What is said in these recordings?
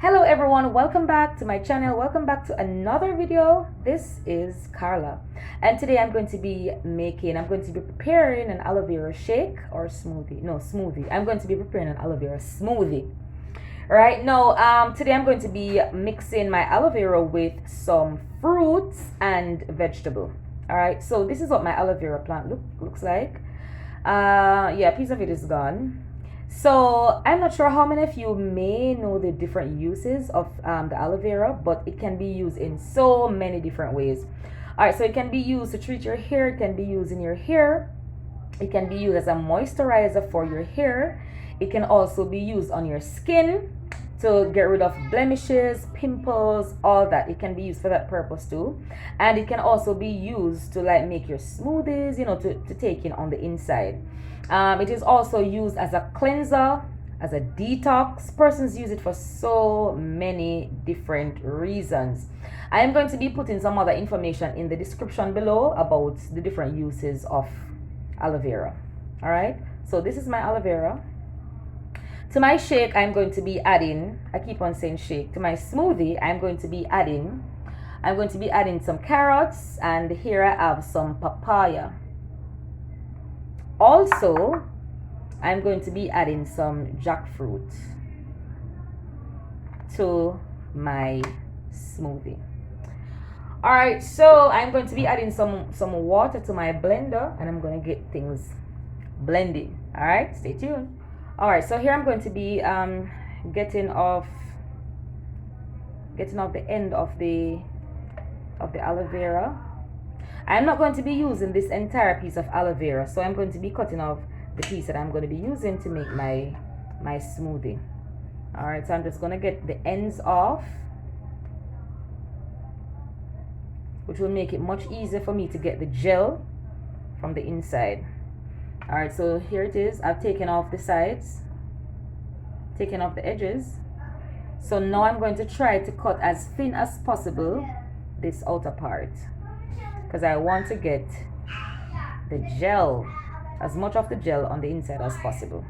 Hello everyone, welcome back to my channel. Welcome back to another video. This is Carla, and today I'm going to be preparing an aloe vera shake or smoothie. No, smoothie. I'm going to be preparing an aloe vera smoothie. Right now, today I'm going to be mixing my aloe vera with some fruits and vegetable. All right, so this is what my aloe vera plant looks like. Yeah, a piece of it is gone. So I'm not sure how many of you may know the different uses of the aloe vera, but it can be used in so many different ways. All right, so it can be used to treat your hair. It can be used in your hair. It can be used as a moisturizer for your hair. It can also be used on your skin to get rid of blemishes, pimples, all that. It can be used for that purpose too. And it can also be used to like make your smoothies, to take in on the inside. It is also used as a cleanser, as a detox. Persons use it for so many different reasons. I am going to be putting some other information in the description below about the different uses of aloe vera. All right, so this is my aloe vera. To my shake, I'm going to be adding, I keep on saying shake, to my smoothie, I'm going to be adding some carrots, and here I have some papaya. Also, I'm going to be adding some jackfruit to my smoothie. All right, so I'm going to be adding some water to my blender, and I'm going to get things blended. All right, stay tuned. All right, so here I'm going to be getting off the end of the aloe vera. I'm not going to be using this entire piece of aloe vera, so I'm going to be cutting off the piece that I'm going to be using to make my smoothie. All right, so I'm just going to get the ends off, which will make it much easier for me to get the gel from the inside. All right, so here it is. I've taken off the sides, taken off the edges. So now I'm going to try to cut as thin as possible this outer part, because I want to get the gel, as much of the gel on the inside as possible.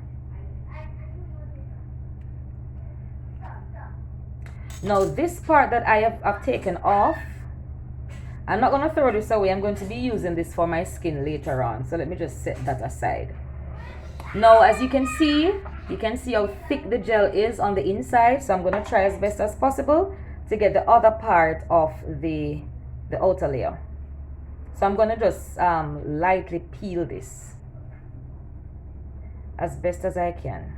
Now this part that I've taken off, I'm not going to throw this away. I'm going to be using this for my skin later on. So let me just set that aside. Now, as you can see how thick the gel is on the inside. So I'm going to try as best as possible to get the other part of the outer layer. So I'm going to just lightly peel this as best as I can.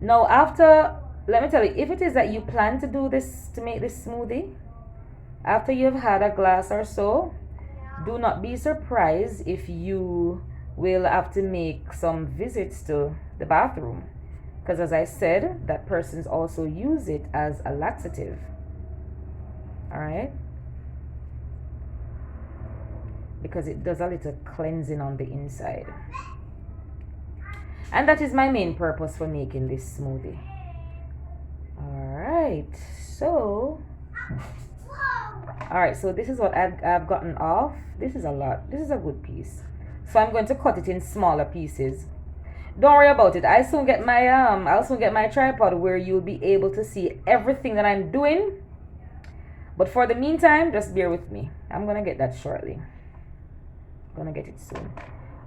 Now, let me tell you, if it is that you plan to do this, to make this smoothie, after you've had a glass or so, do not be surprised if you will have to make some visits to the bathroom. Because as I said, that persons also use it as a laxative. All right? Because it does a little cleansing on the inside. And that is my main purpose for making this smoothie. Alright, so this is what I've gotten off. This is a lot. This is a good piece. So I'm going to cut it in smaller pieces. Don't worry about it. I'll soon get my tripod where you'll be able to see everything that I'm doing. But for the meantime, just bear with me. I'm gonna get that shortly. Gonna get it soon.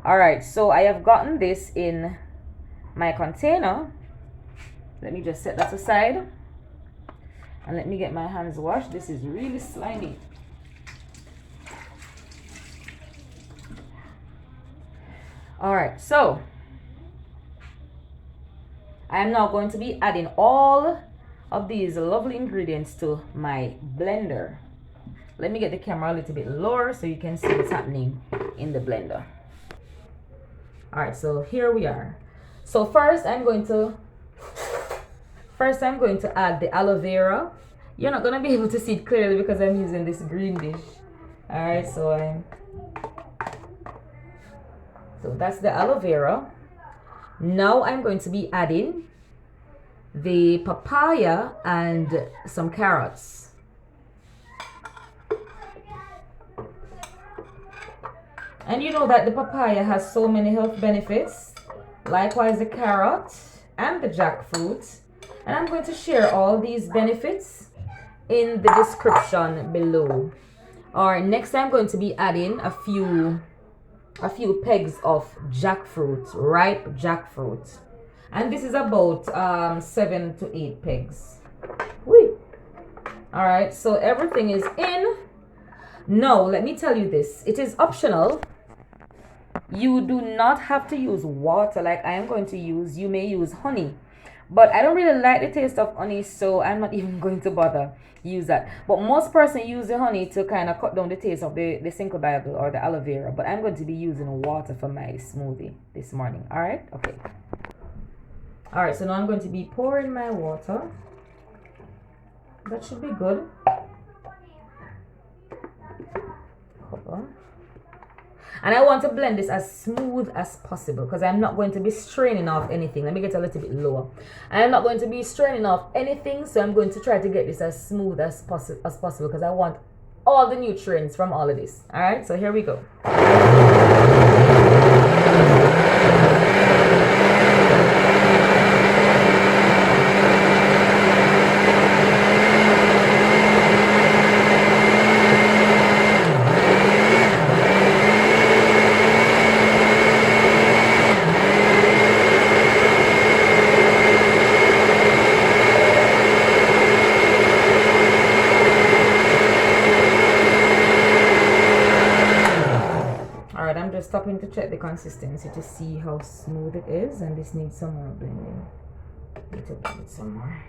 All right, so I have gotten this in my container. Let me just set that aside, and let me get my hands washed. This is really slimy. All right, so I am now going to be adding all of these lovely ingredients to my blender. Let me get the camera a little bit lower so you can see what's happening in the blender. All right, so here we are. So first I'm going to add the aloe vera. You're not going to be able to see it clearly because I'm using this green dish. All right, so that's the aloe vera. Now I'm going to be adding the papaya and some carrots. And you know that the papaya has so many health benefits. Likewise, the carrot and the jackfruit. And I'm going to share all these benefits in the description below. Or next I'm going to be adding a few pegs of jackfruit, ripe jackfruit. And this is about 7 to 8 pegs. Whee! Alright, so everything is in. Now, let me tell you this. It is optional. You do not have to use water like I am going to use. You may use honey. But I don't really like the taste of honey, so I'm not even going to bother use that. But most persons use the honey to kind of cut down the taste of the Cinco Bible or the aloe vera. But I'm going to be using water for my smoothie this morning. Alright? Okay. Alright, so now I'm going to be pouring my water. That should be good. Cover. And I want to blend this as smooth as possible because I'm not going to be straining off anything. Let me get a little bit lower. I am not going to be straining off anything, so I'm going to try to get this as smooth as possible because I want all the nutrients from all of this. All right, so here we go. Stopping to check the consistency to see how smooth it is, and this needs some more blending. Need to blend it some more.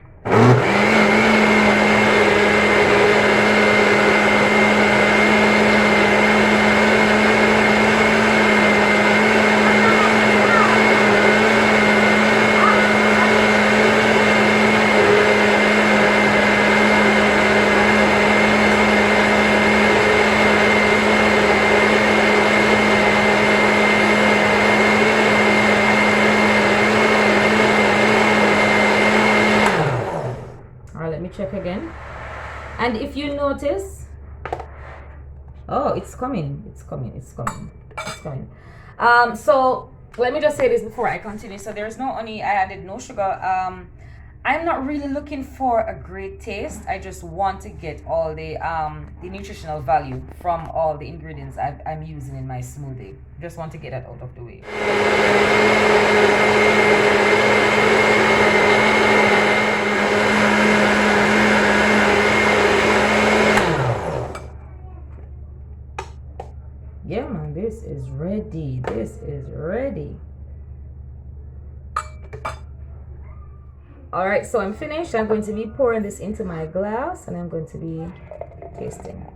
Check again, and if you notice, oh, it's coming. So let me just say this before I continue. So there's no honey, I added no sugar. I'm not really looking for a great taste. I just want to get all the nutritional value from all the ingredients I'm using in my smoothie. Just want to get that out of the way. Yeah, man, this is ready. All right, so I'm finished. I'm going to be pouring this into my glass and I'm going to be tasting.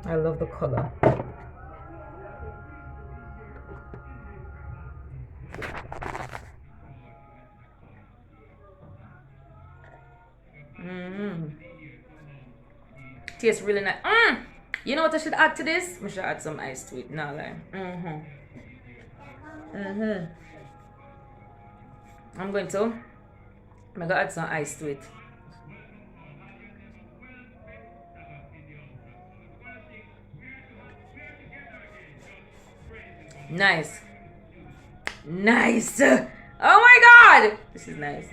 I love the color. Tastes really nice. You know what I should add to this? I should add some ice to it. No lie. I'm going to add some ice to it. Nice. Oh my god! This is nice.